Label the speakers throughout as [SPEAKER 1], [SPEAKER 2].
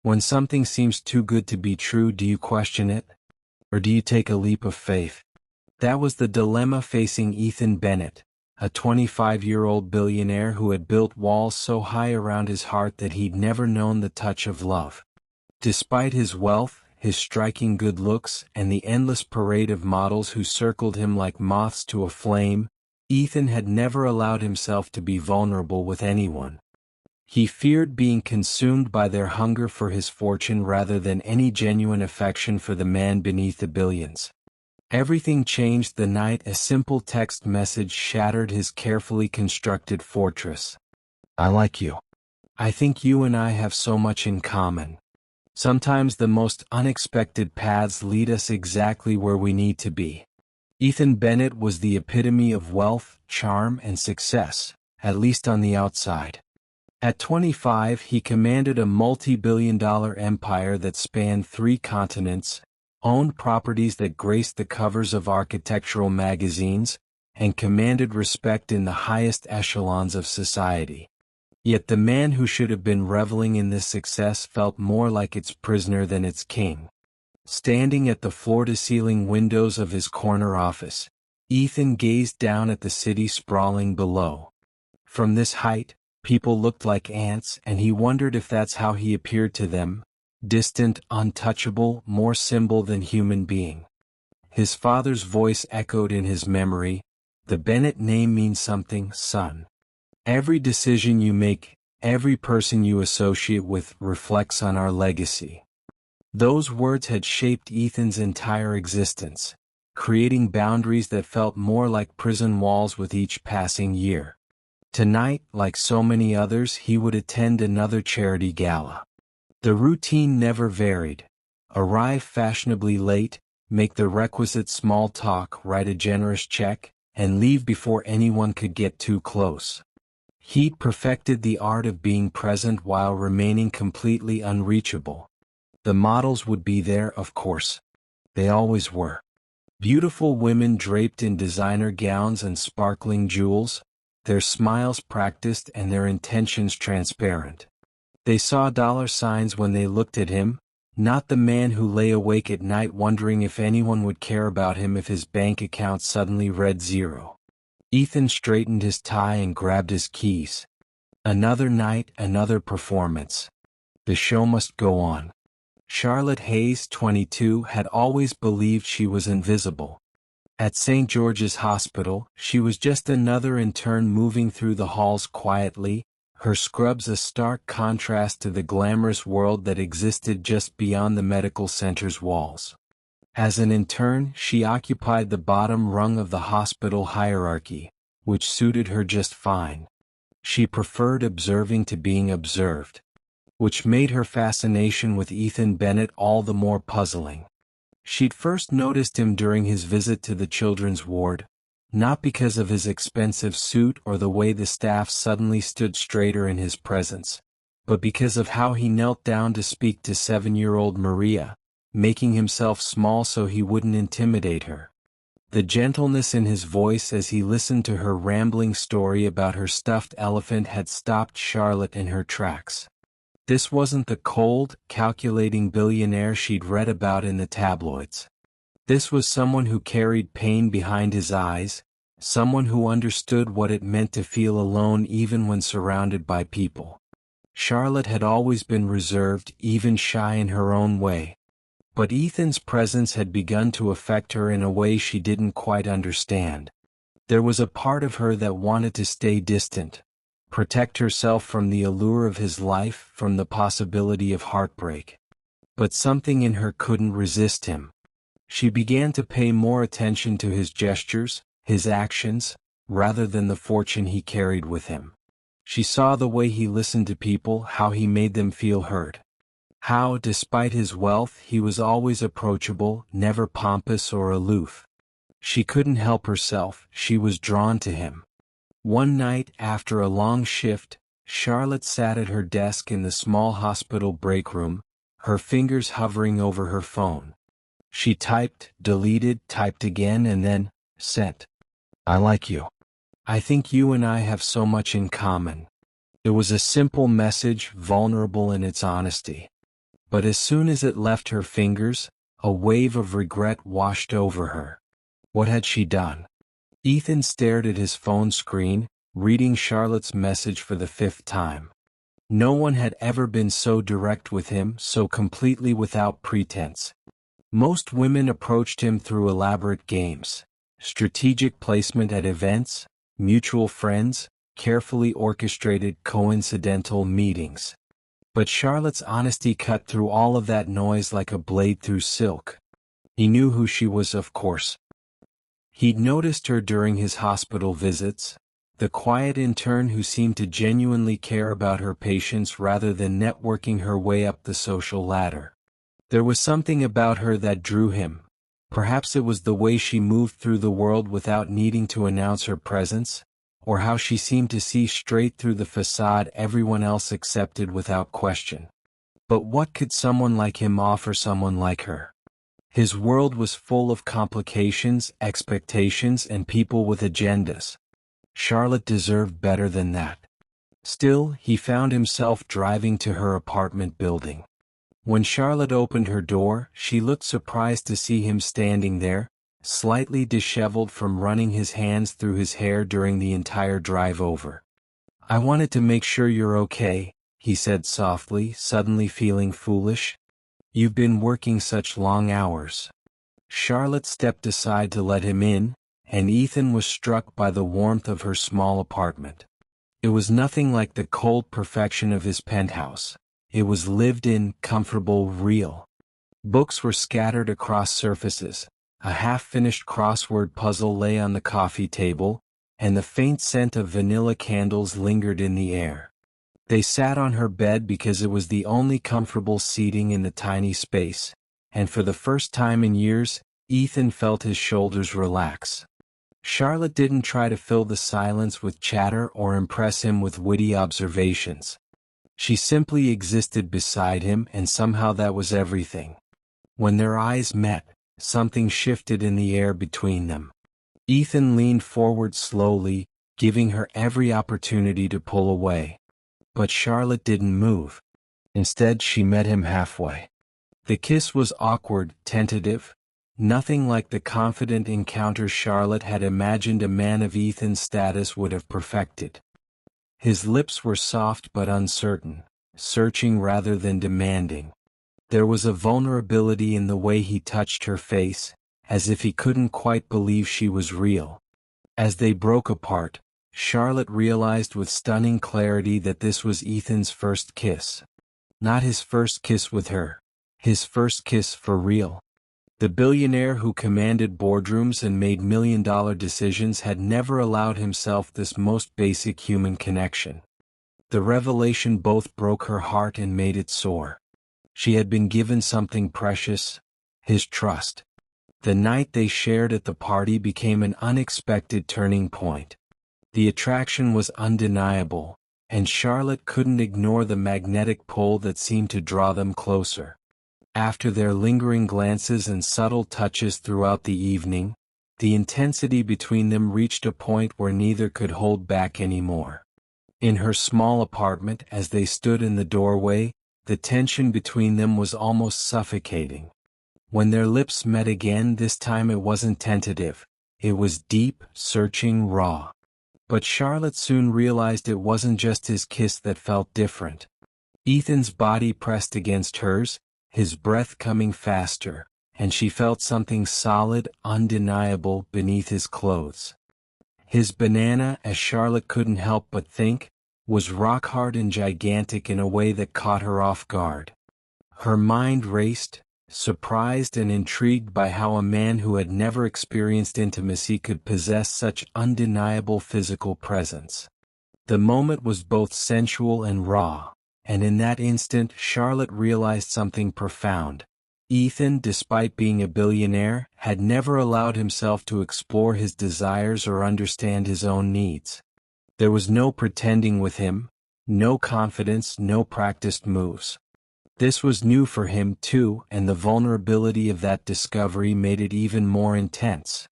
[SPEAKER 1] When something seems too good to be true, do you question it? Or do you take a leap of faith? That was the dilemma facing Ethan Bennett, a 25-year-old billionaire who had built walls so high around his heart that he'd never known the touch of love. Despite his wealth, his striking good looks, and the endless parade of models who circled him like moths to a flame, Ethan had never allowed himself to be vulnerable with anyone. He feared being consumed by their hunger for his fortune rather than any genuine affection for the man beneath the billions. Everything changed the night a simple text message shattered his carefully constructed fortress. I like you. I think you and I have so much in common. Sometimes the most unexpected paths lead us exactly where we need to be. Ethan Bennett was the epitome of wealth, charm, and success, at least on the outside. At 25, he commanded a multi-billion-dollar empire that spanned 3 continents, owned properties that graced the covers of architectural magazines, and commanded respect in the highest echelons of society. Yet the man who should have been reveling in this success felt more like its prisoner than its king. Standing at the floor-to-ceiling windows of his corner office, Ethan gazed down at the city sprawling below. From this height, people looked like ants, and he wondered if that's how he appeared to them, distant, untouchable, more symbol than human being. His father's voice echoed in his memory, "The Bennett name means something, son. Every decision you make, every person you associate with reflects on our legacy." Those words had shaped Ethan's entire existence, creating boundaries that felt more like prison walls with each passing year. Tonight, like so many others, he would attend another charity gala. The routine never varied. Arrive fashionably late, make the requisite small talk, write a generous check, and leave before anyone could get too close. He'd perfected the art of being present while remaining completely unreachable. The models would be there, of course. They always were. Beautiful women draped in designer gowns and sparkling jewels, their smiles practiced and their intentions transparent. They saw dollar signs when they looked at him, not the man who lay awake at night wondering if anyone would care about him if his bank account suddenly read 0. Ethan straightened his tie and grabbed his keys. Another night, another performance. The show must go on. Charlotte Hayes, 22, had always believed she was invisible. At St. George's Hospital, she was just another intern moving through the halls quietly, her scrubs a stark contrast to the glamorous world that existed just beyond the medical center's walls. As an intern, she occupied the bottom rung of the hospital hierarchy, which suited her just fine. She preferred observing to being observed, which made her fascination with Ethan Bennett all the more puzzling. She'd first noticed him during his visit to the children's ward, not because of his expensive suit or the way the staff suddenly stood straighter in his presence, but because of how he knelt down to speak to 7-year-old Maria, making himself small so he wouldn't intimidate her. The gentleness in his voice as he listened to her rambling story about her stuffed elephant had stopped Charlotte in her tracks. This wasn't the cold, calculating billionaire she'd read about in the tabloids. This was someone who carried pain behind his eyes, someone who understood what it meant to feel alone even when surrounded by people. Charlotte had always been reserved, even shy in her own way. But Ethan's presence had begun to affect her in a way she didn't quite understand. There was a part of her that wanted to stay distant, protect herself from the allure of his life, from the possibility of heartbreak. But something in her couldn't resist him. She began to pay more attention to his gestures, his actions, rather than the fortune he carried with him. She saw the way he listened to people, how he made them feel heard. How, despite his wealth, he was always approachable, never pompous or aloof. She couldn't help herself, she was drawn to him. One night, after a long shift, Charlotte sat at her desk in the small hospital break room, her fingers hovering over her phone. She typed, deleted, typed again, and then sent. I like you. I think you and I have so much in common. It was a simple message, vulnerable in its honesty. But as soon as it left her fingers, a wave of regret washed over her. What had she done? Ethan stared at his phone screen, reading Charlotte's message for the 5th time. No one had ever been so direct with him, so completely without pretense. Most women approached him through elaborate games, strategic placement at events, mutual friends, carefully orchestrated coincidental meetings. But Charlotte's honesty cut through all of that noise like a blade through silk. He knew who she was, of course. He'd noticed her during his hospital visits, the quiet intern who seemed to genuinely care about her patients rather than networking her way up the social ladder. There was something about her that drew him. Perhaps it was the way she moved through the world without needing to announce her presence, or how she seemed to see straight through the facade everyone else accepted without question. But what could someone like him offer someone like her? His world was full of complications, expectations, and people with agendas. Charlotte deserved better than that. Still, he found himself driving to her apartment building. When Charlotte opened her door, she looked surprised to see him standing there, slightly disheveled from running his hands through his hair during the entire drive over. "I wanted to make sure you're okay," he said softly, suddenly feeling foolish. "You've been working such long hours." Charlotte stepped aside to let him in, and Ethan was struck by the warmth of her small apartment. It was nothing like the cold perfection of his penthouse. It was lived in, comfortable, real. Books were scattered across surfaces, a half-finished crossword puzzle lay on the coffee table, and the faint scent of vanilla candles lingered in the air. They sat on her bed because it was the only comfortable seating in the tiny space, and for the first time in years, Ethan felt his shoulders relax. Charlotte didn't try to fill the silence with chatter or impress him with witty observations. She simply existed beside him, and somehow that was everything. When their eyes met, something shifted in the air between them. Ethan leaned forward slowly, giving her every opportunity to pull away. But Charlotte didn't move. Instead, she met him halfway. The kiss was awkward, tentative, nothing like the confident encounter Charlotte had imagined a man of Ethan's status would have perfected. His lips were soft but uncertain, searching rather than demanding. There was a vulnerability in the way he touched her face, as if he couldn't quite believe she was real. As they broke apart, Charlotte realized with stunning clarity that this was Ethan's first kiss. Not his first kiss with her. His first kiss for real. The billionaire who commanded boardrooms and made million-dollar decisions had never allowed himself this most basic human connection. The revelation both broke her heart and made it sore. She had been given something precious, his trust. The night they shared at the party became an unexpected turning point. The attraction was undeniable, and Charlotte couldn't ignore the magnetic pull that seemed to draw them closer. After their lingering glances and subtle touches throughout the evening, the intensity between them reached a point where neither could hold back anymore. In her small apartment, as they stood in the doorway, the tension between them was almost suffocating. When their lips met again, this time it wasn't tentative. It was deep, searching, raw. But Charlotte soon realized it wasn't just his kiss that felt different. Ethan's body pressed against hers, his breath coming faster, and she felt something solid, undeniable beneath his clothes. His banana, as Charlotte couldn't help but think, was rock-hard and gigantic in a way that caught her off guard. Her mind raced, surprised and intrigued by how a man who had never experienced intimacy could possess such undeniable physical presence. The moment was both sensual and raw, and in that instant Charlotte realized something profound. Ethan, despite being a billionaire, had never allowed himself to explore his desires or understand his own needs. There was no pretending with him, no confidence, no practiced moves. This was new for him too, and the vulnerability of that discovery made it even more intense.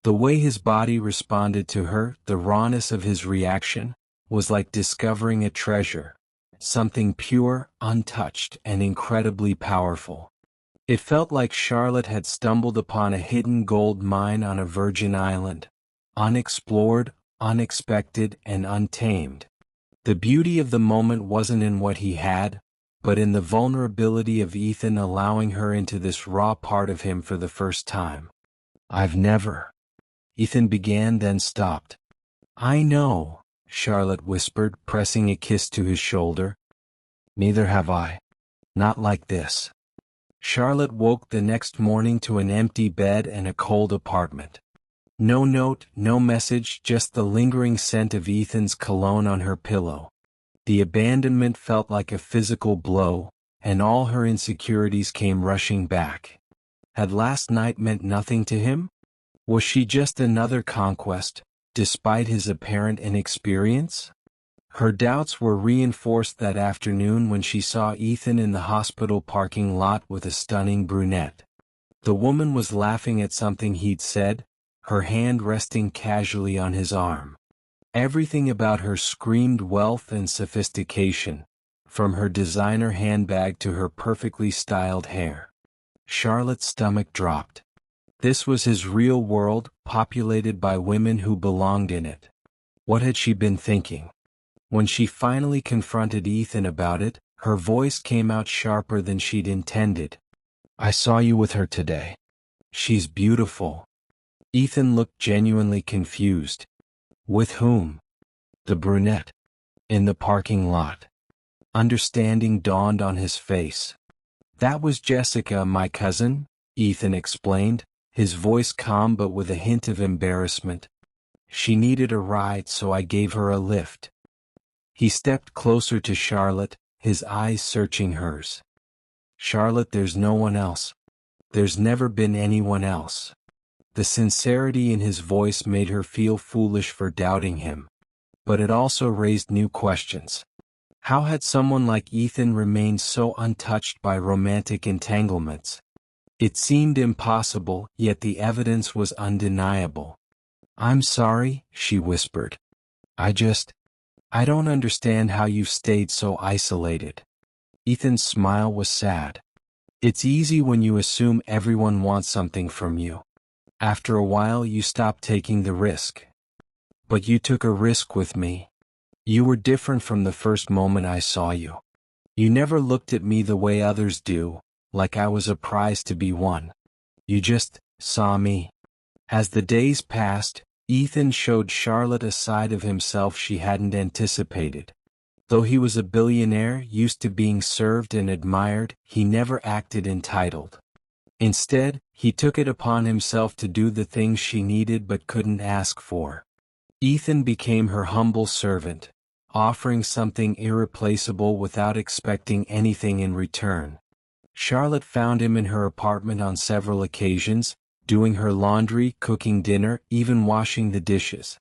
[SPEAKER 1] The way his body responded to her, the rawness of his reaction, was like discovering a treasure. something pure, untouched, and incredibly powerful. It felt like Charlotte had stumbled upon a hidden gold mine on a virgin island, unexplored, unexpected, and untamed. The beauty of the moment wasn't in what he had, but in the vulnerability of Ethan allowing her into this raw part of him for the first time. "I've never," Ethan began, then stopped. "I know," Charlotte whispered, pressing a kiss to his shoulder. "Neither have I. Not like this." Charlotte woke the next morning to an empty bed and a cold apartment. No note, no message, just the lingering scent of Ethan's cologne on her pillow. The abandonment felt like a physical blow, and all her insecurities came rushing back. Had last night meant nothing to him? Was she just another conquest, despite his apparent inexperience? Her doubts were reinforced that afternoon when she saw Ethan in the hospital parking lot with a stunning brunette. The woman was laughing at something he'd said, her hand resting casually on his arm. Everything about her screamed wealth and sophistication, from her designer handbag to her perfectly styled hair. Charlotte's stomach dropped. This was his real world, populated by women who belonged in it. What had she been thinking? When she finally confronted Ethan about it, her voice came out sharper than she'd intended. "I saw you with her today. She's beautiful." Ethan looked genuinely confused. "With whom?" "The brunette. In the parking lot." Understanding dawned on his face. "That was Jessica, my cousin," Ethan explained, his voice calm but with a hint of embarrassment. "She needed a ride, so I gave her a lift." He stepped closer to Charlotte, his eyes searching hers. "Charlotte, there's no one else. There's never been anyone else." The sincerity in his voice made her feel foolish for doubting him. But it also raised new questions. How had someone like Ethan remained so untouched by romantic entanglements? It seemed impossible, yet the evidence was undeniable. "I'm sorry," she whispered. I don't understand how you've stayed so isolated." Ethan's smile was sad. "It's easy when you assume everyone wants something from you. After a while you stop taking the risk. But you took a risk with me. You were different from the first moment I saw you. You never looked at me the way others do, like I was a prize to be won. You just saw me." As the days passed, Ethan showed Charlotte a side of himself she hadn't anticipated. Though he was a billionaire used to being served and admired, he never acted entitled. Instead, he took it upon himself to do the things she needed but couldn't ask for. Ethan became her humble servant, offering something irreplaceable without expecting anything in return. Charlotte found him in her apartment on several occasions, doing her laundry, cooking dinner, even washing the dishes.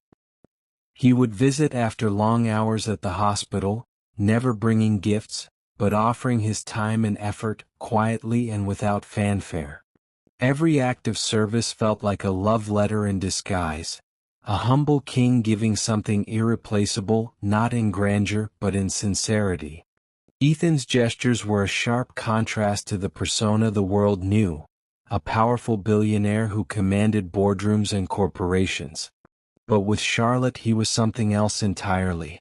[SPEAKER 1] He would visit after long hours at the hospital, never bringing gifts, but offering his time and effort, quietly and without fanfare. Every act of service felt like a love letter in disguise, a humble king giving something irreplaceable, not in grandeur but in sincerity. Ethan's gestures were a sharp contrast to the persona the world knew, a powerful billionaire who commanded boardrooms and corporations. But with Charlotte he was something else entirely.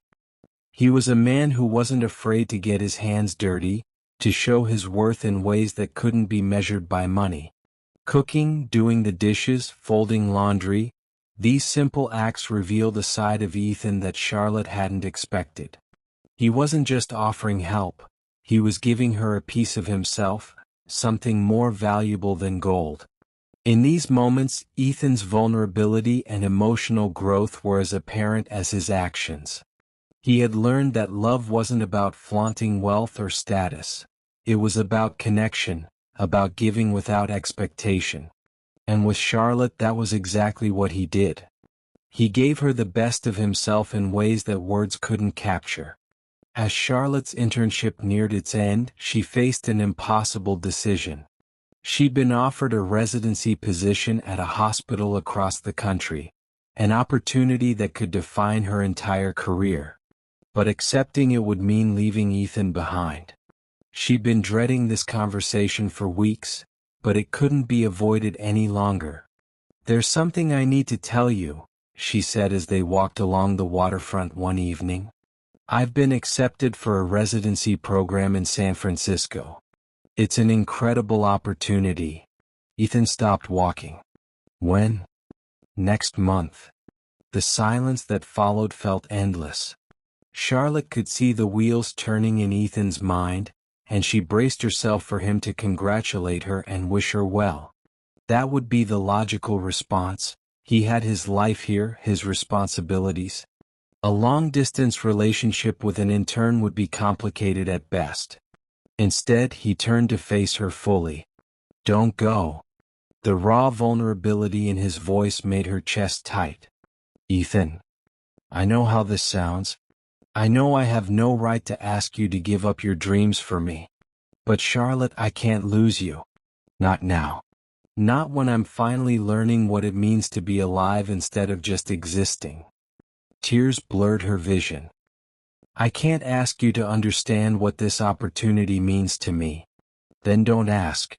[SPEAKER 1] He was a man who wasn't afraid to get his hands dirty, to show his worth in ways that couldn't be measured by money. Cooking, doing the dishes, folding laundry, these simple acts revealed a side of Ethan that Charlotte hadn't expected. He wasn't just offering help, he was giving her a piece of himself, something more valuable than gold. In these moments, Ethan's vulnerability and emotional growth were as apparent as his actions. He had learned that love wasn't about flaunting wealth or status. It was about connection, about giving without expectation. And with Charlotte, that was exactly what he did. He gave her the best of himself in ways that words couldn't capture. As Charlotte's internship neared its end, she faced an impossible decision. She'd been offered a residency position at a hospital across the country, an opportunity that could define her entire career. but accepting it would mean leaving Ethan behind. She'd been dreading this conversation for weeks, but it couldn't be avoided any longer. "There's something I need to tell you," she said as they walked along the waterfront one evening. "I've been accepted for a residency program in San Francisco. It's an incredible opportunity." Ethan stopped walking. "When?" "Next month." The silence that followed felt endless. Charlotte could see the wheels turning in Ethan's mind, and she braced herself for him to congratulate her and wish her well. That would be the logical response. He had his life here, his responsibilities. A long-distance relationship with an intern would be complicated at best. Instead, he turned to face her fully. "Don't go." The raw vulnerability in his voice made her chest tight. "Ethan, I know how this sounds. I know I have no right to ask you to give up your dreams for me. But Charlotte, I can't lose you. Not now. Not when I'm finally learning what it means to be alive instead of just existing." Tears blurred her vision. "I can't ask you to understand what this opportunity means to me." "Then don't ask.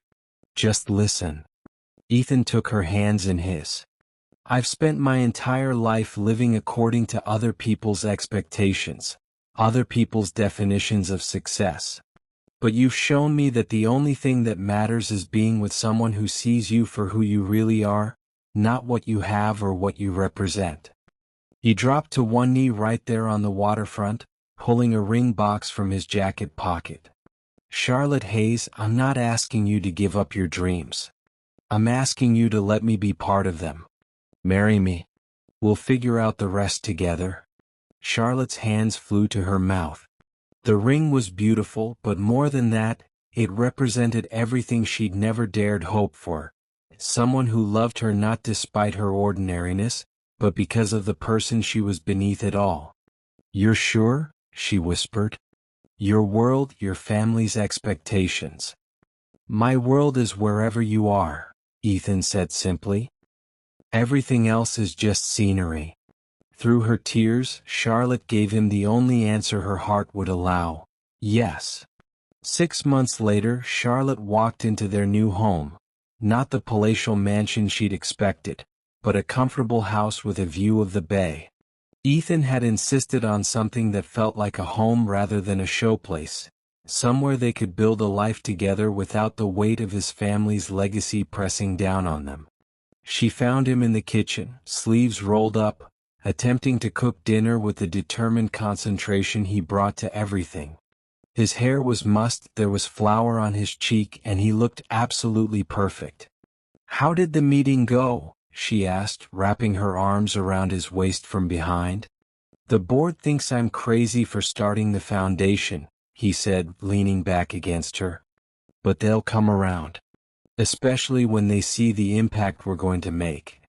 [SPEAKER 1] Just listen." Ethan took her hands in his. "I've spent my entire life living according to other people's expectations, other people's definitions of success. But you've shown me that the only thing that matters is being with someone who sees you for who you really are, not what you have or what you represent." He dropped to one knee right there on the waterfront, pulling a ring box from his jacket pocket. "Charlotte Hayes, I'm not asking you to give up your dreams. I'm asking you to let me be part of them. Marry me. We'll figure out the rest together." Charlotte's hands flew to her mouth. The ring was beautiful, but more than that, it represented everything she'd never dared hope for. Someone who loved her not despite her ordinariness, but because of the person she was beneath it all. "You're sure?" she whispered. "Your world, your family's expectations." "My world is wherever you are," Ethan said simply. "Everything else is just scenery." Through her tears, Charlotte gave him the only answer her heart would allow: yes. 6 months later, Charlotte walked into their new home. Not the palatial mansion she'd expected, but a comfortable house with a view of the bay. Ethan had insisted on something that felt like a home rather than a showplace, somewhere they could build a life together without the weight of his family's legacy pressing down on them. She found him in the kitchen, sleeves rolled up, attempting to cook dinner with the determined concentration he brought to everything. His hair was mussed, there was flour on his cheek, and he looked absolutely perfect. "How did the meeting go?" she asked, wrapping her arms around his waist from behind. "The board thinks I'm crazy for starting the foundation," he said, leaning back against her. "But they'll come around. Especially when they see the impact we're going to make."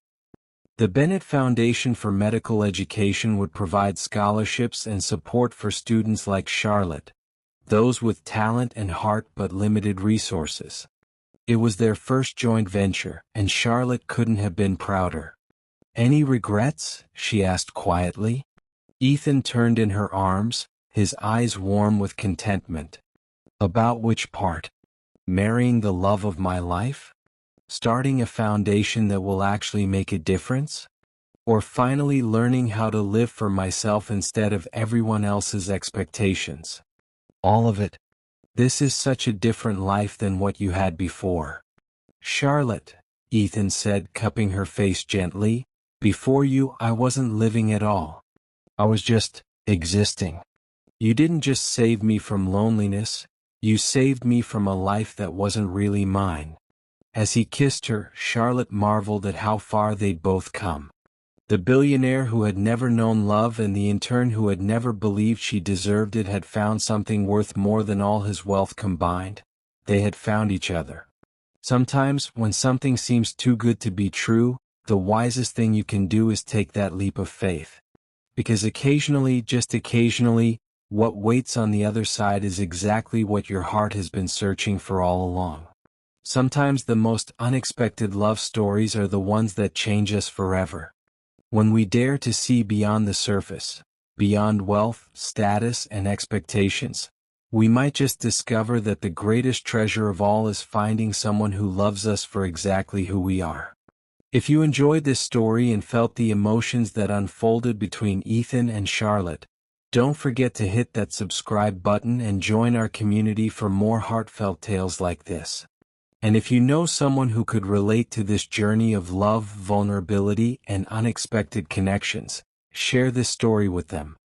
[SPEAKER 1] The Bennett Foundation for Medical Education would provide scholarships and support for students like Charlotte, those with talent and heart but limited resources. It was their first joint venture, and Charlotte couldn't have been prouder. "Any regrets?" she asked quietly. Ethan turned in her arms, his eyes warm with contentment. "About which part? Marrying the love of my life? Starting a foundation that will actually make a difference? Or finally learning how to live for myself instead of everyone else's expectations?" "All of it. This is such a different life than what you had before." "Charlotte," Ethan said, cupping her face gently, "before you, I wasn't living at all. I was just existing. You didn't just save me from loneliness, you saved me from a life that wasn't really mine." As he kissed her, Charlotte marveled at how far they'd both come. The billionaire who had never known love and the intern who had never believed she deserved it had found something worth more than all his wealth combined. They had found each other. Sometimes, when something seems too good to be true, the wisest thing you can do is take that leap of faith. Because occasionally, just occasionally, what waits on the other side is exactly what your heart has been searching for all along. Sometimes the most unexpected love stories are the ones that change us forever. When we dare to see beyond the surface. beyond wealth, status, and expectations. We might just discover that the greatest treasure of all is finding someone who loves us for exactly who we are. If you enjoyed this story and felt the emotions that unfolded between Ethan and Charlotte, don't forget to hit that subscribe button and join our community for more heartfelt tales like this. And if you know someone who could relate to this journey of love, vulnerability, and unexpected connections, share this story with them.